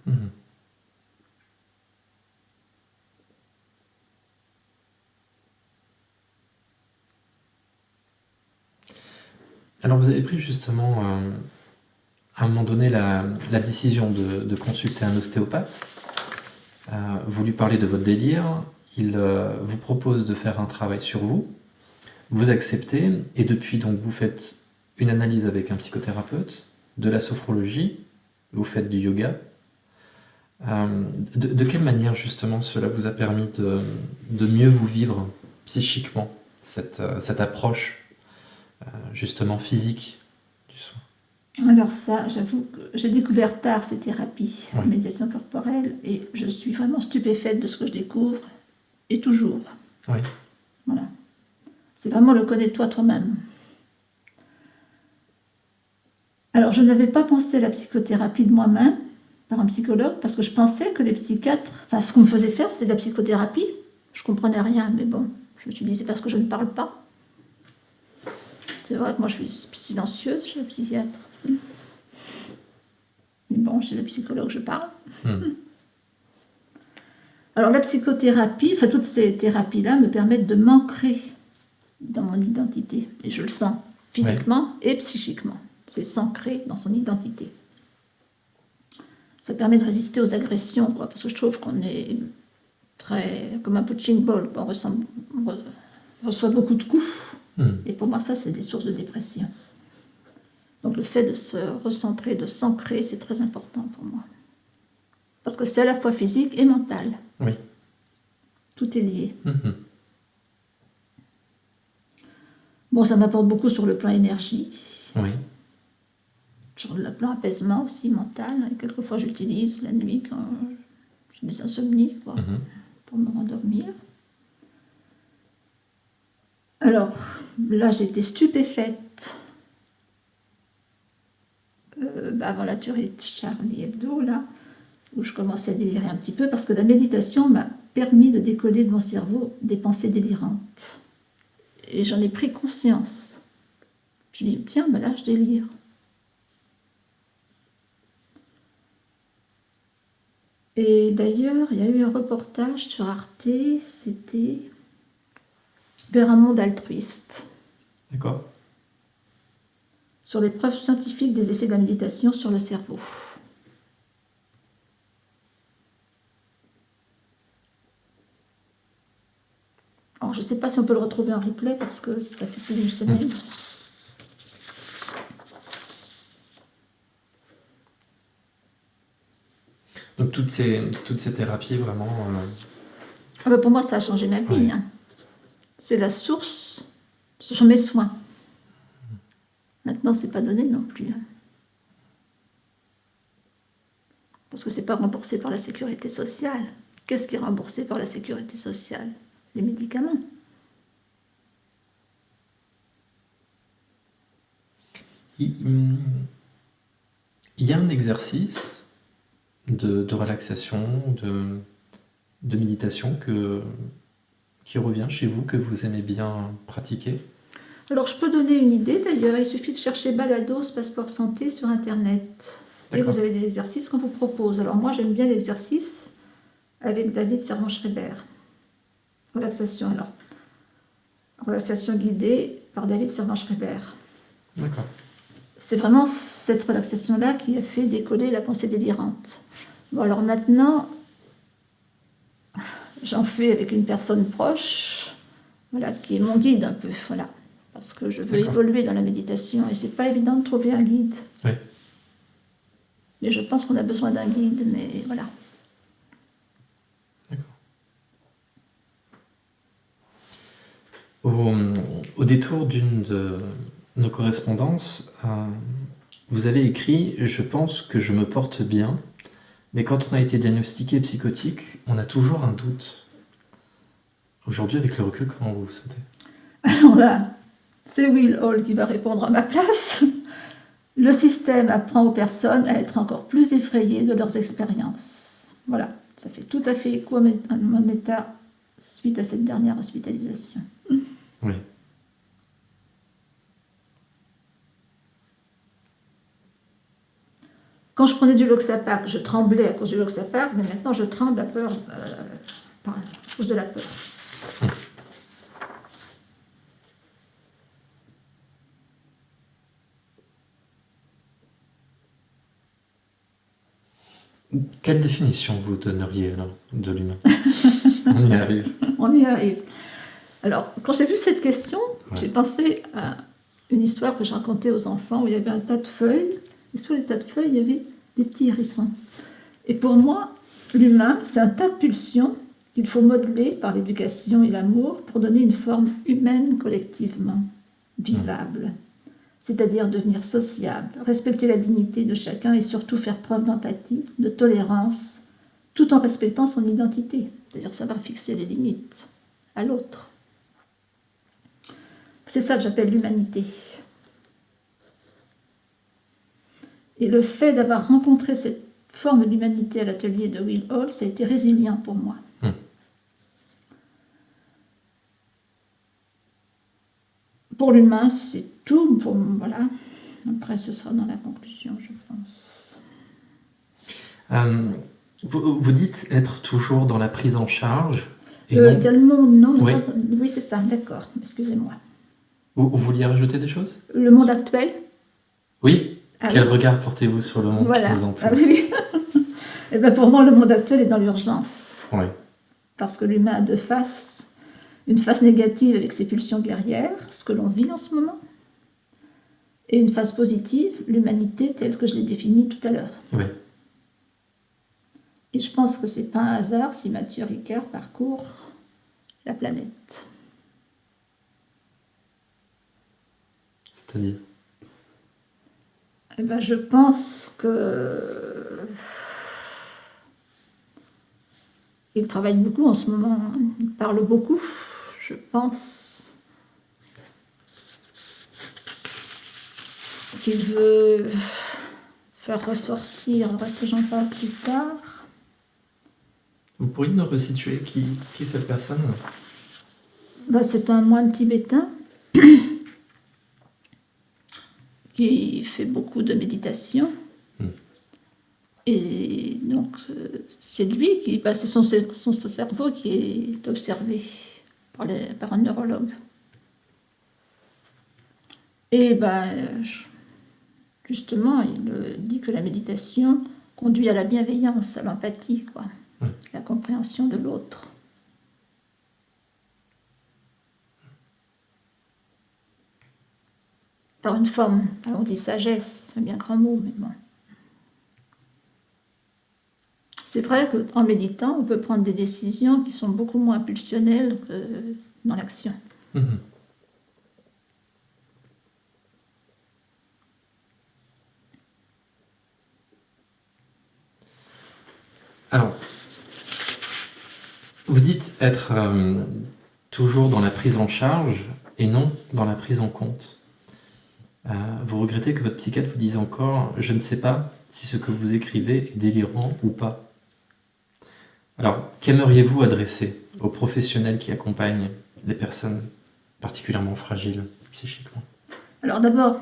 Mhm. Alors vous avez pris justement à un moment donné la décision de consulter un ostéopathe. Vous lui parlez de votre délire, il vous propose de faire un travail sur vous, vous acceptez, et depuis donc vous faites une analyse avec un psychothérapeute, de la sophrologie, vous faites du yoga. De quelle manière justement cela vous a permis de mieux vous vivre psychiquement, cette approche justement physique du soin? Alors ça, j'avoue que j'ai découvert tard ces thérapies en Oui. médiation corporelle et je suis vraiment stupéfaite de ce que je découvre, et toujours. Oui, Voilà. C'est vraiment le connais-toi toi-même. Alors, je n'avais pas pensé à la psychothérapie de moi-même par un psychologue parce que je pensais que les psychiatres, enfin, ce qu'on me faisait faire, c'était de la psychothérapie. Je comprenais rien, mais bon, je me suis dit, c'est parce que je ne parle pas. C'est vrai que moi, je suis silencieuse chez le psychiatre. Mais bon, chez le psychologue, je parle. Alors, la psychothérapie, enfin, toutes ces thérapies-là me permettent de m'ancrer dans mon identité. Et je le sens physiquement et psychiquement. C'est s'ancrer dans son identité. Ça permet de résister aux agressions, quoi, parce que je trouve qu'on est très comme un punching ball. On reçoit beaucoup de coups. Et pour moi, ça, c'est des sources de dépression. Donc le fait de se recentrer, de s'ancrer, c'est très important pour moi. Parce que c'est à la fois physique et mental. oui. Tout est lié. Mhm. Bon, ça m'apporte beaucoup sur le plan énergie, Oui. sur le plan apaisement aussi, mental. Et quelquefois, j'utilise la nuit quand j'ai des insomnies, quoi, pour me rendormir. Alors, là, j'étais stupéfaite avant la tuerie de Charlie Hebdo, là, où je commençais à délirer un petit peu, parce que la méditation m'a permis de décoller de mon cerveau des pensées délirantes. Et j'en ai pris conscience. Je me dis, tiens, ben là, je délire. Et d'ailleurs, il y a eu un reportage sur Arte, c'était Vers un monde altruiste, D'accord. sur les preuves scientifiques des effets de la méditation sur le cerveau. Alors, je ne sais pas si on peut le retrouver en replay parce que ça fait plus d'une semaine. Donc toutes ces thérapies vraiment... Ah ben, pour moi, ça a changé ma vie. Ouais. Hein. C'est la source, ce sont mes soins. Maintenant, c'est pas donné non plus. Hein. Parce que c'est pas remboursé par la sécurité sociale. Qu'est-ce qui est remboursé par la sécurité sociale? Les médicaments. Il y a un exercice de relaxation, de méditation qui revient chez vous, que vous aimez bien pratiquer? Alors, je peux donner une idée d'ailleurs. Il suffit de chercher Balados Passeport Santé sur Internet. Et D'accord. vous avez des exercices qu'on vous propose. Alors, moi, j'aime bien l'exercice avec David Servan-Schreiber. Relaxation, alors. Relaxation guidée par David Servan-Schreiber. D'accord. C'est vraiment cette relaxation-là qui a fait décoller la pensée délirante. Bon, alors maintenant, j'en fais avec une personne proche, voilà, qui est mon guide un peu, voilà. Parce que je veux D'accord. évoluer dans la méditation et c'est pas évident de trouver un guide. Oui. Mais je pense qu'on a besoin d'un guide, mais voilà. Au détour d'une de nos correspondances, vous avez écrit « Je pense que je me porte bien, mais quand on a été diagnostiqué psychotique, on a toujours un doute. » Aujourd'hui, avec le recul, comment vous vous sentez? Alors là, c'est Will Hall qui va répondre à ma place. Le système apprend aux personnes à être encore plus effrayées de leurs expériences. Voilà, ça fait tout à fait écho à mon état suite à cette dernière hospitalisation. Oui. Quand je prenais du Loxapar, je tremblais à cause du Loxapar, mais maintenant je tremble à cause de la peur. Quelle définition vous donneriez alors de l'humain? On y arrive. On y arrive. Alors, quand j'ai vu cette question, Ouais. j'ai pensé à une histoire que je racontais aux enfants où il y avait un tas de feuilles, et sur les tas de feuilles, il y avait des petits hérissons. Et pour moi, l'humain, c'est un tas de pulsions qu'il faut modeler par l'éducation et l'amour pour donner une forme humaine collectivement, vivable. C'est-à-dire devenir sociable, respecter la dignité de chacun et surtout faire preuve d'empathie, de tolérance, tout en respectant son identité. C'est-à-dire savoir fixer les limites à l'autre. C'est ça que j'appelle l'humanité. Et le fait d'avoir rencontré cette forme d'humanité à l'atelier de Will Hall, ça a été résilient pour moi. Pour l'humain, c'est tout. Voilà. Après, ce sera dans la conclusion, je pense. Vous dites être toujours dans la prise en charge. Et Il y a le monde, non? Oui. Oui, c'est ça, d'accord. Excusez-moi. Vous vouliez rajouter des choses? Le monde actuel? Oui. Ah Quel oui. regard portez-vous sur le monde Voilà. qui vous entoure? Ah oui. Et ben pour moi, le monde actuel est dans l'urgence. Oui. Parce que l'humain a deux faces. Une face négative avec ses pulsions guerrières, ce que l'on vit en ce moment. Et une face positive, l'humanité telle que je l'ai définie tout à l'heure. Oui. Et je pense que c'est pas un hasard si Mathieu Ricard parcourt la planète. C'est-à-dire? Eh ben, je pense que il travaille beaucoup en ce moment. Il parle beaucoup. Je pense qu'il veut faire ressortir, reste j'en parle plus tard. Vous pourriez nous resituer qui est cette personne? Ben, c'est un moine tibétain qui fait beaucoup de méditation. Et donc, c'est lui qui, c'est son cerveau qui est observé par un neurologue. Et justement, il dit que la méditation conduit à la bienveillance, à l'empathie, la compréhension de l'autre. Par une forme, alors on dit sagesse, c'est un bien grand mot, mais bon. C'est vrai qu'en méditant, on peut prendre des décisions qui sont beaucoup moins pulsionnelles que dans l'action. Alors, vous dites être toujours dans la prise en charge et non dans la prise en compte. Vous regrettez que votre psychiatre vous dise encore « Je ne sais pas si ce que vous écrivez est délirant ou pas ». Alors, qu'aimeriez-vous adresser aux professionnels qui accompagnent les personnes particulièrement fragiles psychiquement? Alors d'abord,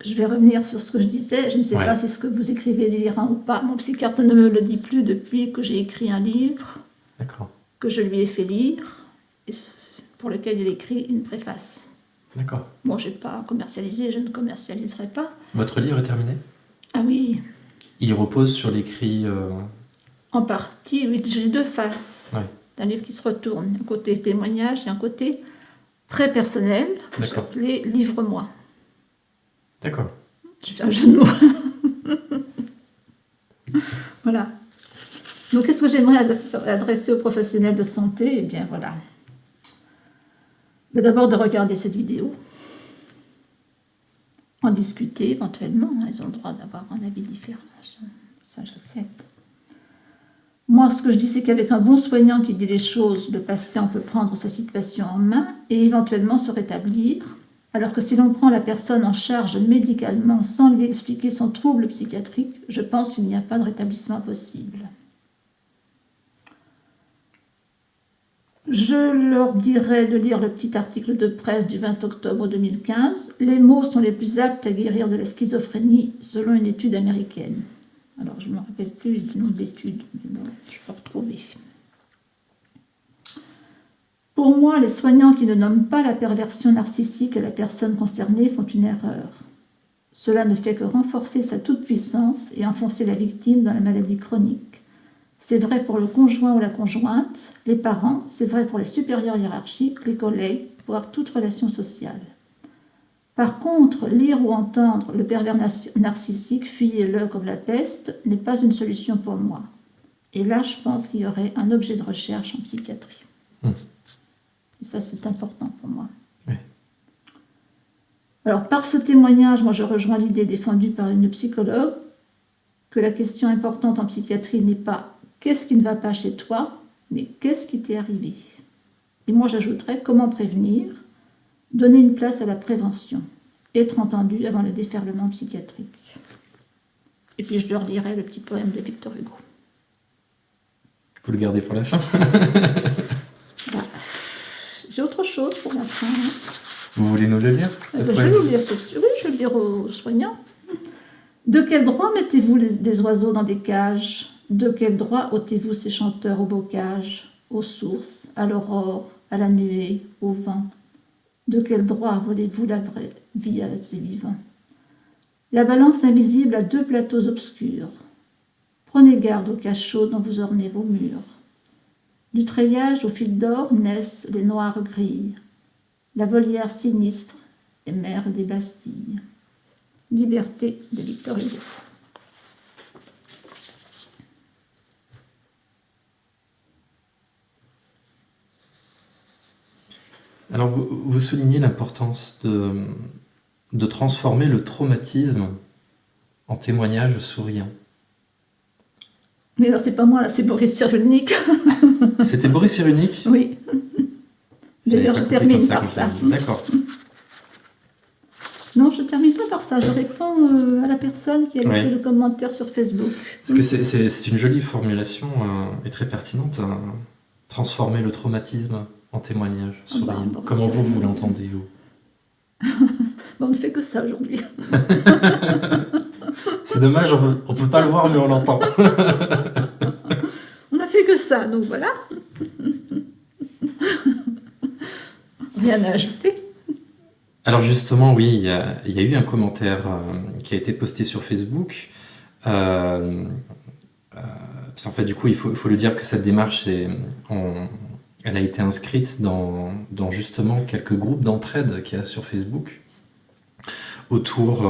je vais revenir sur ce que je disais. Je ne sais Ouais. pas si ce que vous écrivez est délirant ou pas. Mon psychiatre ne me le dit plus depuis que j'ai écrit un livre, D'accord. que je lui ai fait lire, et pour lequel il écrit une préface. D'accord. Bon, je n'ai pas commercialisé, je ne commercialiserai pas. Votre livre est terminé? Ah oui, Il repose sur l'écrit... en partie, oui, j'ai deux faces. Ouais. D'un livre qui se retourne. Un côté témoignage et un côté très personnel, que j'ai D'accord. appelé « Livre-moi ». D'accord. J'ai fait un jeu de mots. Voilà. Donc, qu'est-ce que j'aimerais adresser aux professionnels de santé? Eh bien, voilà. Mais d'abord, de regarder cette vidéo, en discuter éventuellement. Ils ont le droit d'avoir un avis différent. Ça, j'accepte. Moi, ce que je dis, c'est qu'avec un bon soignant qui dit les choses, le patient peut prendre sa situation en main et éventuellement se rétablir. Alors que si l'on prend la personne en charge médicalement sans lui expliquer son trouble psychiatrique, je pense qu'il n'y a pas de rétablissement possible. Je leur dirais de lire le petit article de presse du 20 octobre 2015. Les mots sont les plus aptes à guérir de la schizophrénie selon une étude américaine. Alors, je ne me rappelle plus du nom de l'étude, mais bon, je peux retrouver. Pour moi, les soignants qui ne nomment pas la perversion narcissique à la personne concernée font une erreur. Cela ne fait que renforcer sa toute-puissance et enfoncer la victime dans la maladie chronique. C'est vrai pour le conjoint ou la conjointe, les parents, c'est vrai pour les supérieurs hiérarchiques, les collègues, voire toute relation sociale. Par contre, lire ou entendre le pervers narcissique, fuyez-le comme la peste, n'est pas une solution pour moi. Et là, je pense qu'il y aurait un objet de recherche en psychiatrie. Et ça, c'est important pour moi. Oui. Alors, par ce témoignage, moi, je rejoins l'idée défendue par une psychologue que la question importante en psychiatrie n'est pas « qu'est-ce qui ne va pas chez toi ?», mais « qu'est-ce qui t'est arrivé ?» Et moi, j'ajouterais « comment prévenir ?» Donner une place à la prévention, être entendu avant le déferlement psychiatrique. Et puis je leur lirai le petit poème de Victor Hugo. Vous le gardez pour la fin. J'ai autre chose pour la fin. Vous voulez nous le lire? Je vais vous le lire tout de suite. Oui, je vais le lire aux soignants. De quel droit mettez-vous des oiseaux dans des cages? De quel droit ôtez-vous ces chanteurs au bocage, aux sources, à l'aurore, à la nuée, au vent? De quel droit volez-vous la vraie vie à ces vivants? La balance invisible a deux plateaux obscurs. Prenez garde aux cachots dont vous ornez vos murs. Du treillage au fil d'or naissent les noires grilles. La volière sinistre est mère des Bastilles. Liberté de Victor Hugo. Alors, vous soulignez l'importance de transformer le traumatisme en témoignage souriant. Mais alors, c'est pas moi, là, c'est Boris Cyrulnik. C'était Boris Cyrulnik? Oui. D'ailleurs, je termine par ça. D'accord. Non, je termine pas par ça. Je réponds à la personne qui a laissé le commentaire sur Facebook. Parce que c'est une jolie formulation et très pertinente. Transformer le traumatisme en témoignage souriant. Comment vous l'entendez, vous? On ne fait que ça aujourd'hui. C'est dommage, on ne peut pas le voir, mais on l'entend. On n'a fait que ça, donc voilà. Rien à ajouter. Alors justement, oui, il y a eu un commentaire qui a été posté sur Facebook. Parce qu'en fait, du coup, il faut le dire que cette démarche, elle a été inscrite dans justement quelques groupes d'entraide qu'il y a sur Facebook autour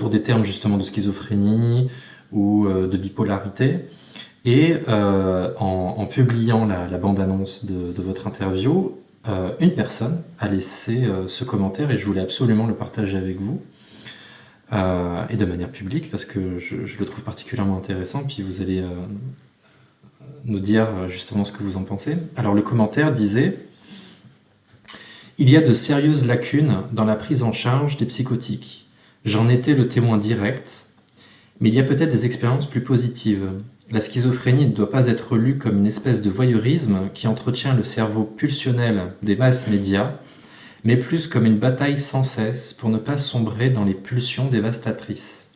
des termes justement de schizophrénie ou de bipolarité. Et en publiant la bande-annonce de votre interview, une personne a laissé ce commentaire et je voulais absolument le partager avec vous et de manière publique parce que je le trouve particulièrement intéressant, puis vous allez nous dire justement ce que vous en pensez. Alors le commentaire disait « Il y a de sérieuses lacunes dans la prise en charge des psychotiques. J'en étais le témoin direct, mais il y a peut-être des expériences plus positives. La schizophrénie ne doit pas être lue comme une espèce de voyeurisme qui entretient le cerveau pulsionnel des masses médias, mais plus comme une bataille sans cesse pour ne pas sombrer dans les pulsions dévastatrices.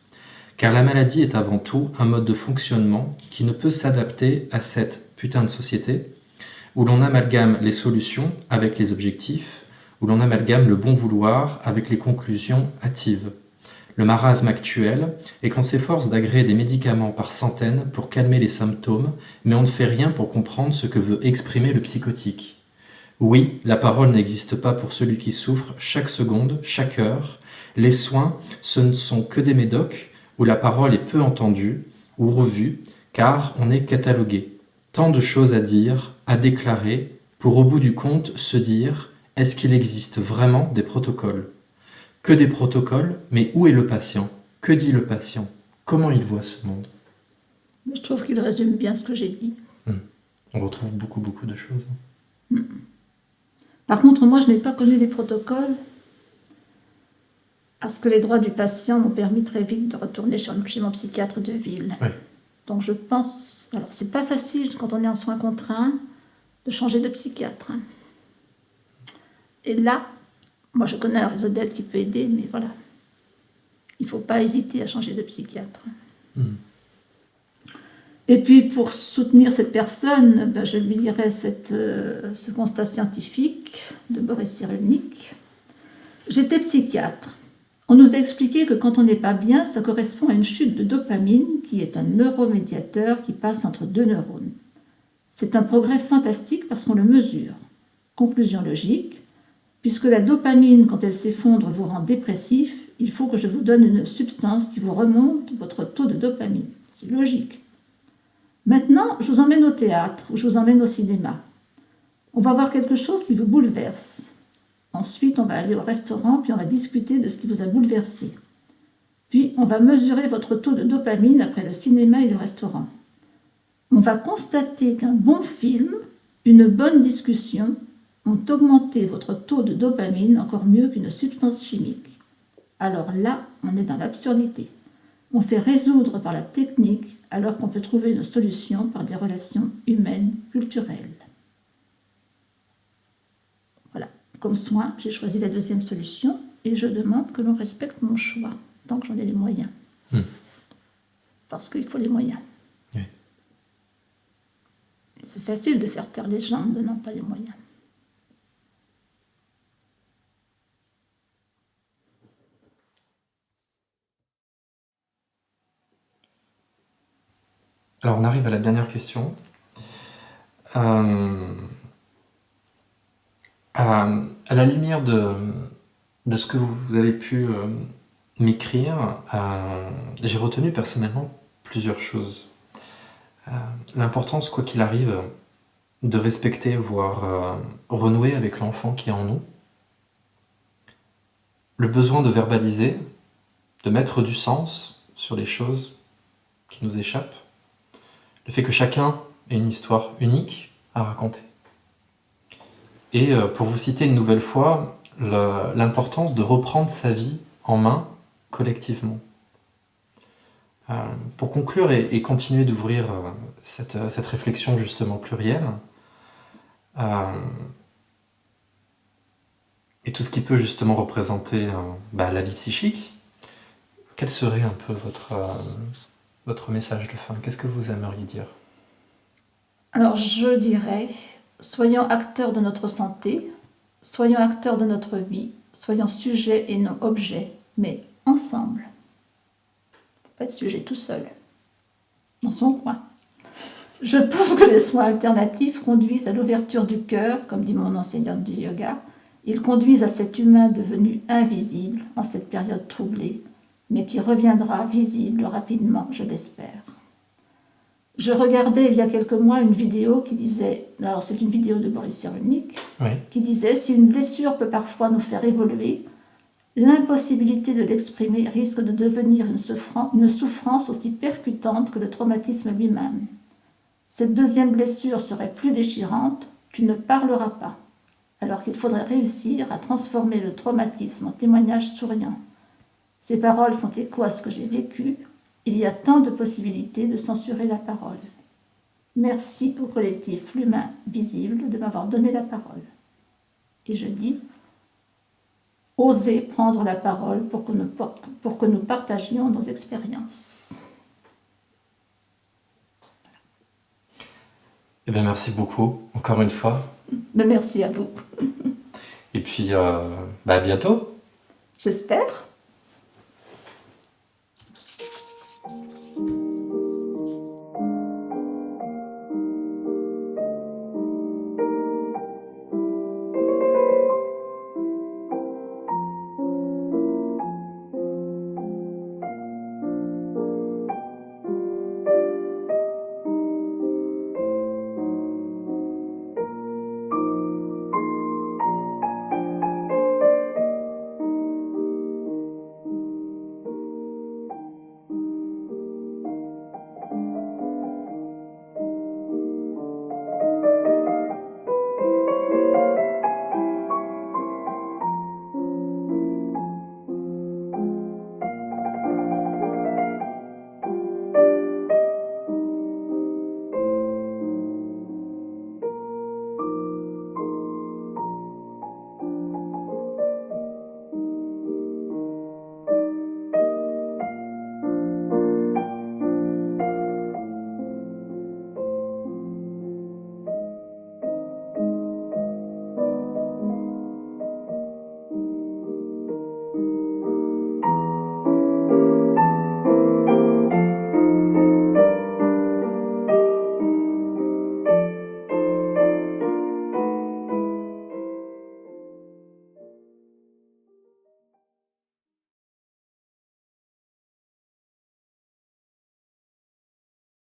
Car la maladie est avant tout un mode de fonctionnement qui ne peut s'adapter à cette putain de société, où l'on amalgame les solutions avec les objectifs, où l'on amalgame le bon vouloir avec les conclusions hâtives. Le marasme actuel est qu'on s'efforce d'agréer des médicaments par centaines pour calmer les symptômes, mais on ne fait rien pour comprendre ce que veut exprimer le psychotique. Oui, la parole n'existe pas pour celui qui souffre chaque seconde, chaque heure. Les soins, ce ne sont que des médocs où la parole est peu entendue ou revue, car on est catalogué. Tant de choses à dire, à déclarer, pour au bout du compte se dire « est-ce qu'il existe vraiment des protocoles ?» Que des protocoles, mais où est le patient? Que dit le patient? Comment il voit ce monde? Je trouve qu'il résume bien ce que j'ai dit. On retrouve beaucoup de choses. Par contre, moi, je n'ai pas connu les protocoles parce que les droits du patient m'ont permis très vite de retourner chez mon psychiatre de ville. Oui. Donc je pense... Alors, c'est pas facile quand on est en soins contraints de changer de psychiatre. Et là, moi, je connais un réseau d'aide qui peut aider, mais voilà. Il ne faut pas hésiter à changer de psychiatre. Et puis, pour soutenir cette personne, je lui dirais ce constat scientifique de Boris Cyrulnik. J'étais psychiatre. On nous a expliqué que quand on n'est pas bien, ça correspond à une chute de dopamine, qui est un neuromédiateur qui passe entre deux neurones. C'est un progrès fantastique parce qu'on le mesure. Conclusion logique, puisque la dopamine, quand elle s'effondre, vous rend dépressif, il faut que je vous donne une substance qui vous remonte votre taux de dopamine. C'est logique. Maintenant, je vous emmène au théâtre ou je vous emmène au cinéma. On va voir quelque chose qui vous bouleverse. Ensuite, on va aller au restaurant, puis on va discuter de ce qui vous a bouleversé. Puis, on va mesurer votre taux de dopamine après le cinéma et le restaurant. On va constater qu'un bon film, une bonne discussion, ont augmenté votre taux de dopamine encore mieux qu'une substance chimique. Alors là, on est dans l'absurdité. On fait résoudre par la technique alors qu'on peut trouver une solution par des relations humaines, culturelles. Voilà. Comme soin, j'ai choisi la deuxième solution et je demande que l'on respecte mon choix, tant que j'en ai les moyens. Parce qu'il faut les moyens. Oui. C'est facile de faire taire les gens en ne donnant pas les moyens. Alors on arrive à la dernière question. À la lumière de ce que vous avez pu m'écrire, j'ai retenu personnellement plusieurs choses. L'importance, quoi qu'il arrive, de respecter, voire renouer avec l'enfant qui est en nous. Le besoin de verbaliser, de mettre du sens sur les choses qui nous échappent. Le fait que chacun ait une histoire unique à raconter. Et pour vous citer une nouvelle fois, l'importance de reprendre sa vie en main collectivement. Pour conclure et continuer d'ouvrir cette réflexion justement plurielle, et tout ce qui peut justement représenter la vie psychique, quel serait un peu votre message de fin? Qu'est-ce que vous aimeriez dire? Alors je dirais, soyons acteurs de notre santé, soyons acteurs de notre vie, soyons sujets et non objets, mais ensemble. Pas de sujet tout seul, dans son coin. Je pense que les soins alternatifs conduisent à l'ouverture du cœur, comme dit mon enseignante du yoga. Ils conduisent à cet humain devenu invisible en cette période troublée, mais qui reviendra visible rapidement, je l'espère. Je regardais il y a quelques mois une vidéo qui disait, alors c'est une vidéo de Boris Cyrulnik, Oui. qui disait « Si une blessure peut parfois nous faire évoluer, l'impossibilité de l'exprimer risque de devenir une souffrance aussi percutante que le traumatisme lui-même. Cette deuxième blessure serait plus déchirante, tu ne parleras pas, alors qu'il faudrait réussir à transformer le traumatisme en témoignage souriant. Ces paroles font écho à ce que j'ai vécu. Il y a tant de possibilités de censurer la parole. Merci au collectif L'Humain Visible de m'avoir donné la parole. Et je dis, osez prendre la parole pour que nous partagions nos expériences. Eh bien, merci beaucoup, encore une fois. Mais merci à vous. Et puis, à bientôt. J'espère.